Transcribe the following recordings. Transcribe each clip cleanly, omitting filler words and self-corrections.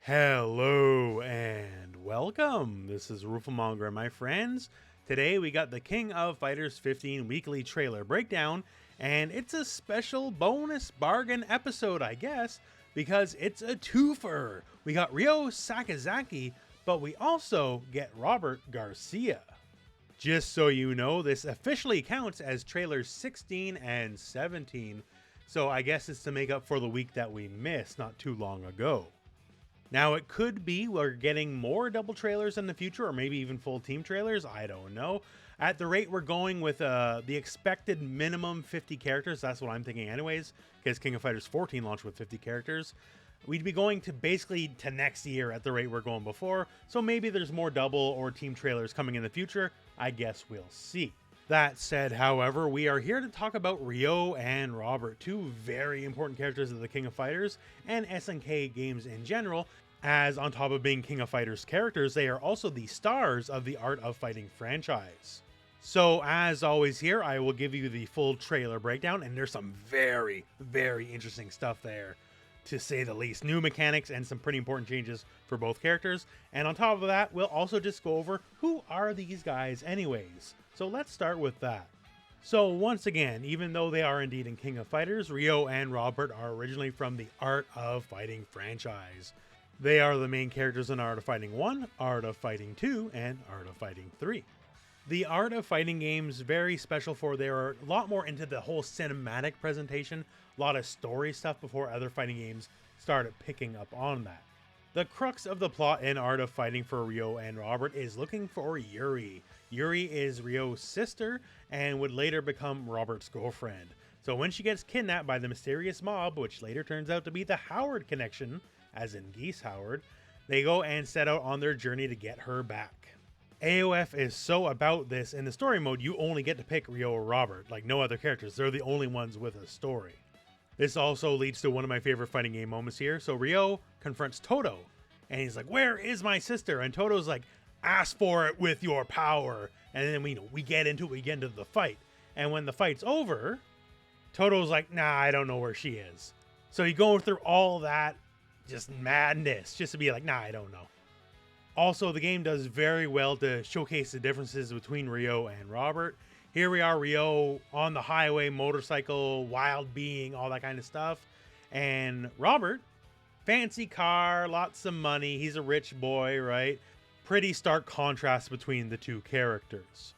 Hello and welcome. This is Rooflemonger and my friends. Today we got the King of Fighters 15 weekly trailer breakdown, and it's a special bonus bargain episode, I guess, because it's a twofer. We got Ryo Sakazaki, but we also get Robert Garcia. Just so you know, this officially counts as trailers 16 and 17, so I guess it's to make up for the week that we missed not too long ago. Now, it could be we're getting more double trailers in the future, or maybe even full team trailers. I don't know. At the rate we're going with the expected minimum 50 characters, that's what I'm thinking anyways, because King of Fighters 14 launched with 50 characters. We'd be going to basically to next year at the rate we're going before, so maybe there's more double or team trailers coming in the future. I guess we'll see. That said, however, we are here to talk about Ryo and Robert, two very important characters of the King of Fighters and SNK games in general, as on top of being King of Fighters characters, they are also the stars of the Art of Fighting franchise. So as always here, I will give you the full trailer breakdown, and there's some very, very interesting stuff there, to say the least. New mechanics and some pretty important changes for both characters. And on top of that, we'll also just go over who are these guys anyways. So let's start with that. So once again, even though they are indeed in King of Fighters, Ryo and Robert are originally from the Art of Fighting franchise. They are the main characters in Art of Fighting 1, Art of Fighting 2, and Art of Fighting 3. The Art of Fighting games very special for they are a lot more into the whole cinematic presentation, a lot of story stuff before other fighting games started picking up on that. The crux of the plot in Art of Fighting for Ryo and Robert is looking for Yuri. Yuri is Ryo's sister and would later become Robert's girlfriend. So when she gets kidnapped by the mysterious mob, which later turns out to be the Howard connection, as in Geese Howard, they go and set out on their journey to get her back. AOF is so about this. In the story mode, you only get to pick Ryo or Robert, like no other characters. They're the only ones with a story. This also leads to one of my favorite fighting game moments here. So Ryo confronts Toto, and he's like, "Where is my sister?" And Toto's like, "Ask for it with your power." And then we get into the fight. And when the fight's over, Toto's like, "Nah, I don't know where she is." So you go through all that just madness just to be like, "Nah, I don't know." Also, the game does very well to showcase the differences between Ryo and Robert. Here we are, Ryo on the highway, motorcycle, wild being, all that kind of stuff. And Robert, fancy car, lots of money. He's a rich boy, right? Pretty stark contrast between the two characters.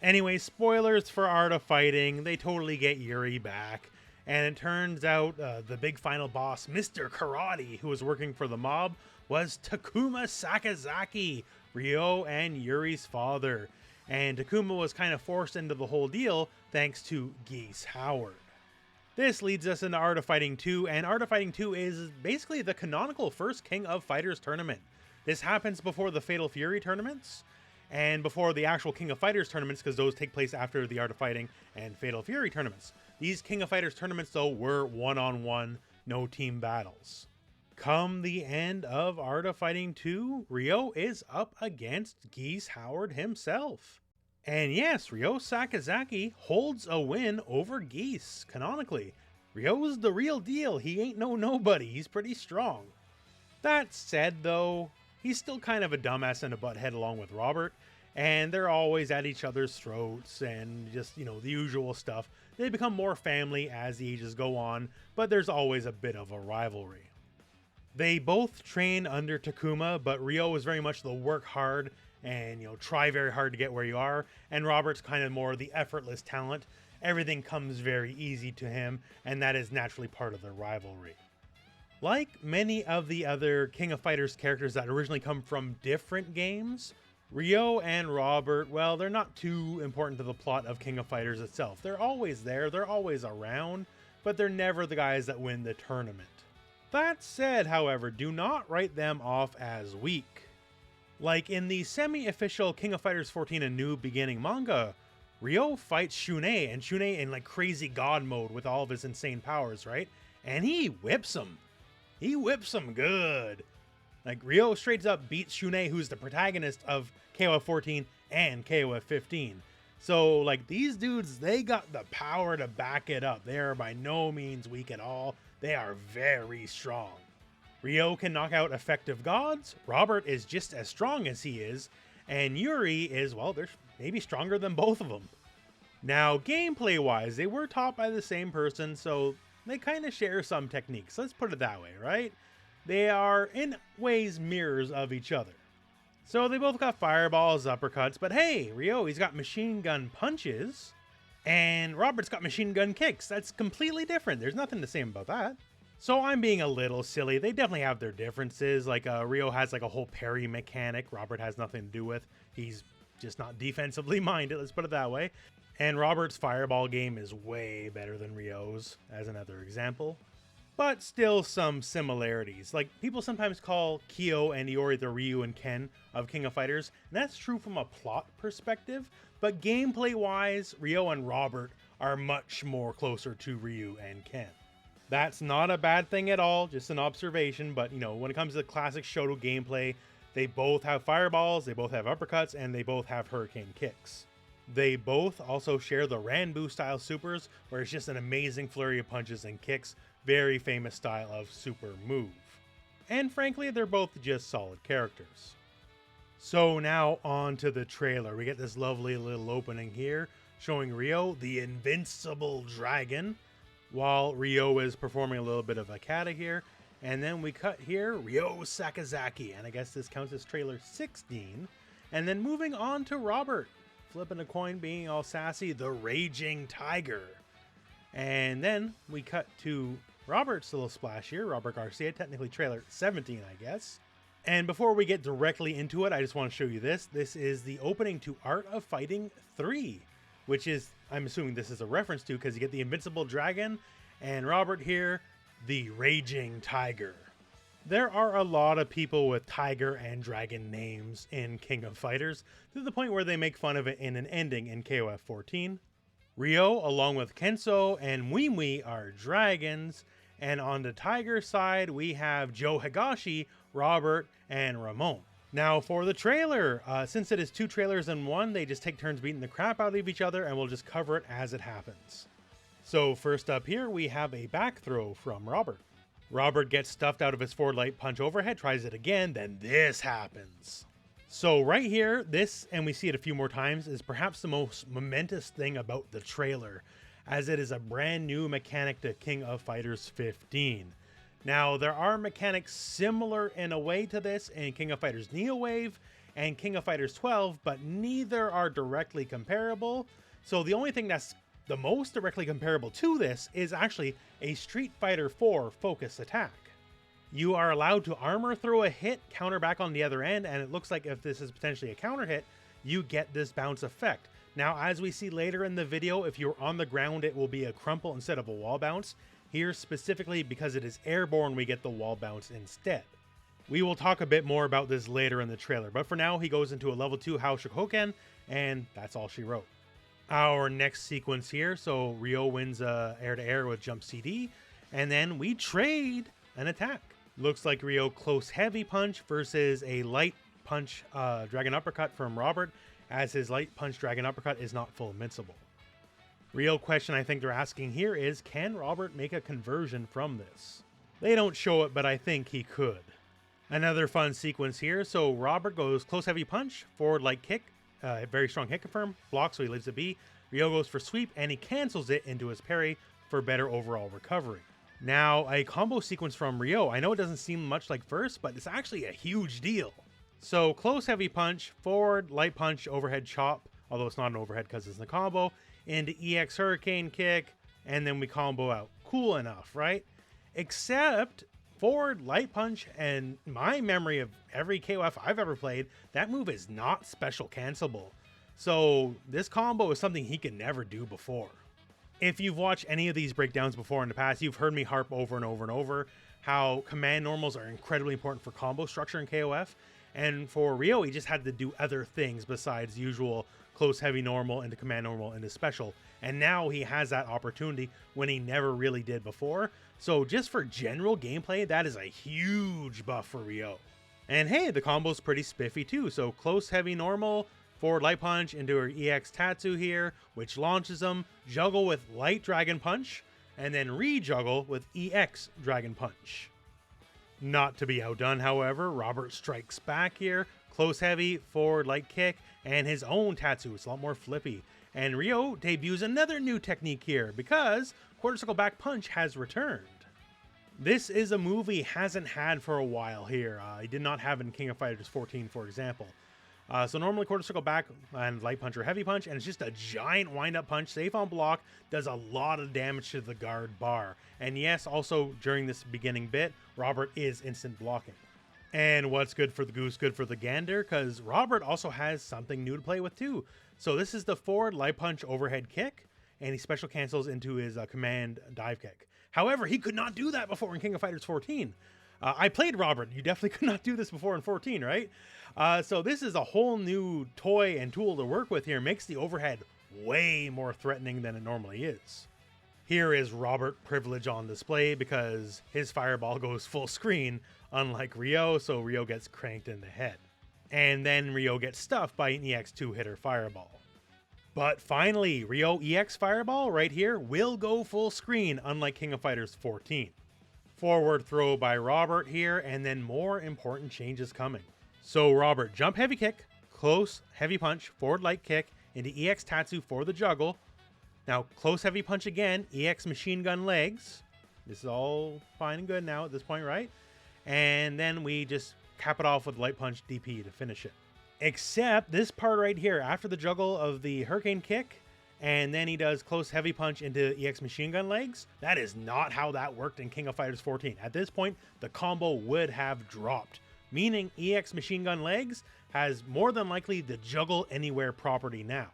Anyway, spoilers for Art of Fighting. They totally get Yuri back. And it turns out the big final boss, Mr. Karate, who was working for the mob, was Takuma Sakazaki, Ryo and Yuri's father. And Takuma was kind of forced into the whole deal thanks to Geese Howard. This leads us into Art of Fighting 2, and Art of Fighting 2 is basically the canonical first King of Fighters tournament. This happens before the Fatal Fury tournaments, and before the actual King of Fighters tournaments, because those take place after the Art of Fighting and Fatal Fury tournaments. These King of Fighters tournaments, though, were one-on-one, no team battles. Come the end of Art of Fighting 2, Ryo is up against Geese Howard himself. And yes, Ryo Sakazaki holds a win over Geese, canonically. Ryo's the real deal, he ain't no nobody, he's pretty strong. That said, though, he's still kind of a dumbass and a butthead along with Robert, and they're always at each other's throats and just, the usual stuff. They become more family as the ages go on, but there's always a bit of a rivalry. They both train under Takuma, but Ryo is very much the work hard and, try very hard to get where you are, and Robert's kind of more the effortless talent. Everything comes very easy to him, and that is naturally part of their rivalry. Like many of the other King of Fighters characters that originally come from different games, Ryo and Robert, well, they're not too important to the plot of King of Fighters itself. They're always there, they're always around, but they're never the guys that win the tournament. That said, however, do not write them off as weak. Like in the semi-official King of Fighters 14 A New Beginning manga, Ryo fights Shune, and Shune in like crazy god mode with all of his insane powers, right? And he whips him. He whips him good. Like, Ryo straight up beats Shune, who's the protagonist of KOF 14 and KOF 15. So, like, these dudes, they got the power to back it up. They are by no means weak at all. They are very strong. Ryo can knock out effective gods, Robert is just as strong as he is, and Yuri is, well, they're maybe stronger than both of them. Now, gameplay-wise, they were taught by the same person, so they kind of share some techniques. Let's put it that way, right? They are, in ways, mirrors of each other. So they both got fireballs, uppercuts, but hey, Ryo, he's got machine gun punches, and Robert's got machine gun kicks. That's completely different. There's nothing to say about that. So I'm being a little silly. They definitely have their differences. Like Ryo has like a whole parry mechanic. Robert has nothing to do with. He's just not defensively minded, let's put it that way. And Robert's fireball game is way better than Ryo's, as another example. But still some similarities. Like, people sometimes call Kyo and Iori the Ryu and Ken of King of Fighters, and that's true from a plot perspective, but gameplay-wise, Ryo and Robert are much more closer to Ryu and Ken. That's not a bad thing at all, just an observation, but you know, when it comes to the classic Shoto gameplay, they both have fireballs, they both have uppercuts, and they both have hurricane kicks. They both also share the Ranbu style supers, where it's just an amazing flurry of punches and kicks, very famous style of super move. And frankly, they're both just solid characters. So now on to the trailer. We get this lovely little opening here, showing Ryo, the invincible dragon, while Ryo is performing a little bit of a kata here. And then we cut here, Ryo Sakazaki, and I guess this counts as trailer 16. And then moving on to Robert, flipping a coin, being all sassy, the Raging Tiger. And then we cut to Robert's little splash here, Robert Garcia, technically trailer 17, I guess. And before we get directly into it, I just want to show you this. This is the opening to Art of Fighting 3, which is, I'm assuming this is a reference to, because you get the Invincible Dragon, and Robert here, the Raging Tiger. There are a lot of people with tiger and dragon names in King of Fighters, to the point where they make fun of it in an ending in KOF 14. Ryo, along with Kenso and Muimui, are dragons, and on the tiger side, we have Joe Higashi, Robert, and Ramon. Now for the trailer, since it is two trailers in one, they just take turns beating the crap out of each other, and we'll just cover it as it happens. So first up here, we have a back throw from Robert. Robert gets stuffed out of his forward light punch overhead, tries it again, then this happens. So right here, this, and we see it a few more times, is perhaps the most momentous thing about the trailer, as it is a brand new mechanic to King of Fighters 15. Now, there are mechanics similar in a way to this in King of Fighters Neo Wave and King of Fighters 12, but neither are directly comparable. So the only thing that's the most directly comparable to this is actually a Street Fighter 4 focus attack. You are allowed to armor throw a hit, counter back on the other end, and it looks like if this is potentially a counter hit, you get this bounce effect. Now, as we see later in the video, if you're on the ground, it will be a crumple instead of a wall bounce. Here, specifically because it is airborne, we get the wall bounce instead. We will talk a bit more about this later in the trailer, but for now, he goes into a level 2 Haoshokuken, and that's all she wrote. Our next sequence here, so Ryo wins air-to-air with jump CD, and then we trade an attack. Looks like Ryo close heavy punch versus a light punch dragon uppercut from Robert, as his light punch dragon uppercut is not full invincible. Real question I think they're asking here is, can Robert make a conversion from this? They don't show it, but I think he could. Another fun sequence here, so Robert goes close heavy punch, forward light kick, very strong hit confirm, blocks so he leaves it be. Ryo goes for sweep and he cancels it into his parry for better overall recovery. Now, a combo sequence from Ryo. I know it doesn't seem much like first, but it's actually a huge deal. So, close heavy punch, forward, light punch, overhead chop, although it's not an overhead because it's in the combo, into EX Hurricane Kick, and then we combo out. Cool enough, right? Except, forward, light punch, and my memory of every KOF I've ever played, that move is not special cancelable. So, this combo is something he can never do before. If you've watched any of these breakdowns before in the past, you've heard me harp over and over and over how command normals are incredibly important for combo structure in KOF. And for Ryo, he just had to do other things besides usual close heavy normal into command normal into special. And now he has that opportunity when he never really did before. So just for general gameplay, that is a huge buff for Ryo. And hey, the combo's pretty spiffy too. So close heavy normal, forward light punch into her EX Tatsu here, which launches him, juggle with light dragon punch, and then re-juggle with EX dragon punch. Not to be outdone, however, Robert strikes back here, close heavy, forward light kick, and his own tatsu. It's a lot more flippy. And Ryo debuts another new technique here because quarter circle back punch has returned. This is a move he hasn't had for a while here. He did not have in King of Fighters 14, for example. So normally quarter circle back and light punch or heavy punch, and it's just a giant wind-up punch, safe on block, does a lot of damage to the guard bar. And yes, also during this beginning bit, Robert is instant blocking. And what's good for the goose, good for the gander, because Robert also has something new to play with too. So this is the forward light punch overhead kick, and he special cancels into his command dive kick. However, he could not do that before in King of Fighters 14. I played Robert. You definitely could not do this before in 14, right? So this is a whole new toy and tool to work with here. Makes the overhead way more threatening than it normally is. Here is Robert privilege on display because his fireball goes full screen, unlike Ryo, so Ryo gets cranked in the head. And then Ryo gets stuffed by an EX2 hitter fireball. But finally, Ryo EX fireball right here will go full screen, unlike King of Fighters 14. Forward throw by Robert here, and then more important changes coming. So Robert, jump heavy kick, close heavy punch, forward light kick, into EX Tatsu for the juggle. Now, close heavy punch again, EX machine gun legs. This is all fine and good now at this point, right? And then we just cap it off with light punch DP to finish it. Except this part right here, after the juggle of the hurricane kick, and then he does close heavy punch into EX machine gun legs. That is not how that worked in King of Fighters 14. At this point, the combo would have dropped, meaning EX machine gun legs has more than likely the juggle anywhere property now.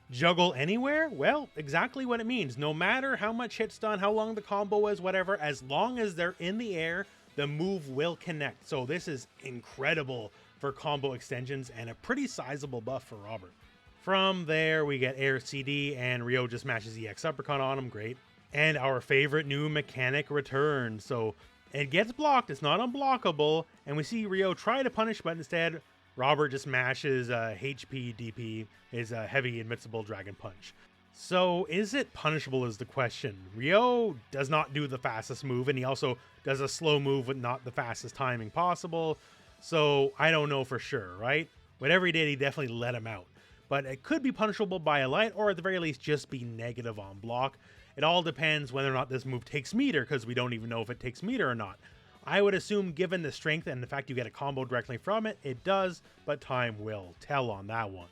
Juggle anywhere? Well, exactly what it means. No matter how much hit's done, how long the combo is, whatever, as long as they're in the air, the move will connect. So this is incredible for combo extensions and a pretty sizable buff for Robert. From there, we get air CD and Ryo just mashes EX uppercut on him. Great. And our favorite new mechanic returns. So it gets blocked. It's not unblockable. And we see Ryo try to punish, but instead, Robert just mashes HP DP, his heavy invincible dragon punch. So is it punishable is the question. Ryo does not do the fastest move, and he also does a slow move with not the fastest timing possible. So I don't know for sure, right? Whatever he did, he definitely let him out. But it could be punishable by a light, or at the very least just be negative on block. It all depends whether or not this move takes meter, because we don't even know if it takes meter or not. I would assume, given the strength and the fact you get a combo directly from it, it does, but time will tell on that one.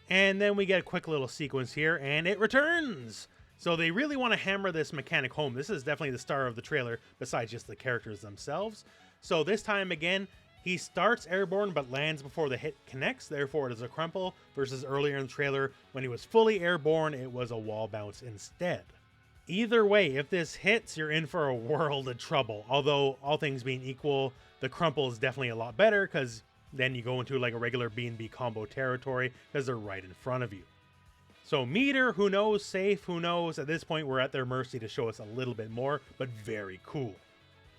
And then we get a quick little sequence here, and it returns! So they really want to hammer this mechanic home. This is definitely the star of the trailer, besides just the characters themselves. So this time again, he starts airborne but lands before the hit connects, therefore it is a crumple, versus earlier in the trailer, when he was fully airborne, it was a wall bounce instead. Either way, if this hits, you're in for a world of trouble. Although, all things being equal, the crumple is definitely a lot better, because then you go into like a regular B&B combo territory, because they're right in front of you. So meter, who knows, safe, who knows, at this point we're at their mercy to show us a little bit more, but very cool.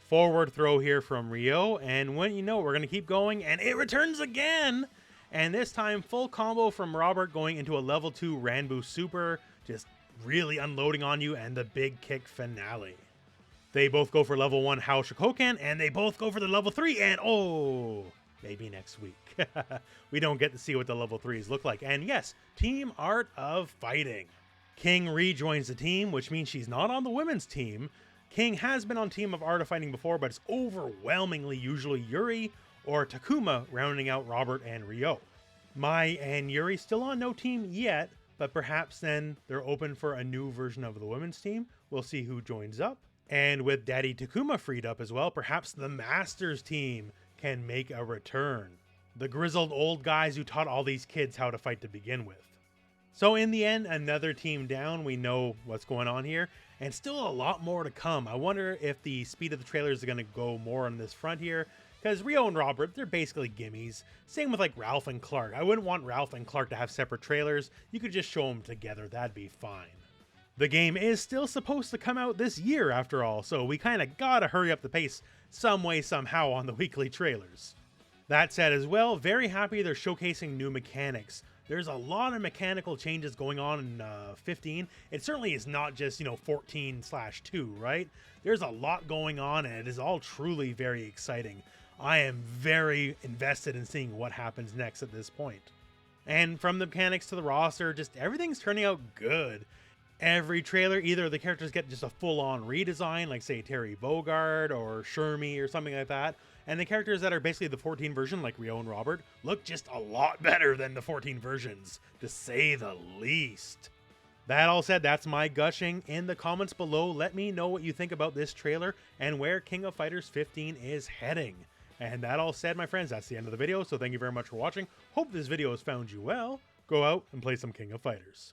Forward throw here from Ryo, and when you know, we're going to keep going, and it returns again! And this time, full combo from Robert going into a level 2 Ranbu Super, just really unloading on you, and the big kick finale. They both go for level 1 Hao Shikoken, and they both go for the level 3, and oh, maybe next week. We don't get to see what the level 3s look like. And yes, Team Art of Fighting. King rejoins the team, which means she's not on the women's team. King has been on Team of Art of Fighting before, but it's overwhelmingly usually Yuri or Takuma rounding out Robert and Ryo. Mai and Yuri still on no team yet, but perhaps then they're open for a new version of the women's team. We'll see who joins up. And with Daddy Takuma freed up as well, perhaps the Masters team can make a return. The grizzled old guys who taught all these kids how to fight to begin with. So in the end, another team down. We know what's going on here, and still a lot more to come. I wonder if the speed of the trailers are going to go more on this front here, because Ryo and Robert, they're basically gimmies. Same with like Ralph and Clark. I wouldn't want Ralph and Clark to have separate trailers. You could just show them together. That'd be fine. The game is still supposed to come out this year after all, so we kind of gotta hurry up the pace some way, somehow on the weekly trailers. That said as well, very happy they're showcasing new mechanics. There's a lot of mechanical changes going on in 15. It certainly is not just, 14/2, right? There's a lot going on, and it is all truly very exciting. I am very invested in seeing what happens next at this point. And from the mechanics to the roster, just everything's turning out good. Every trailer, either the characters get just a full-on redesign, like say Terry Bogard or Shermie or something like that, and the characters that are basically the 14 version, like Ryo and Robert, look just a lot better than the 14 versions, to say the least. That all said, that's my gushing. In the comments below, let me know what you think about this trailer and where King of Fighters 15 is heading. And that all said, my friends, that's the end of the video, so thank you very much for watching. Hope this video has found you well. Go out and play some King of Fighters.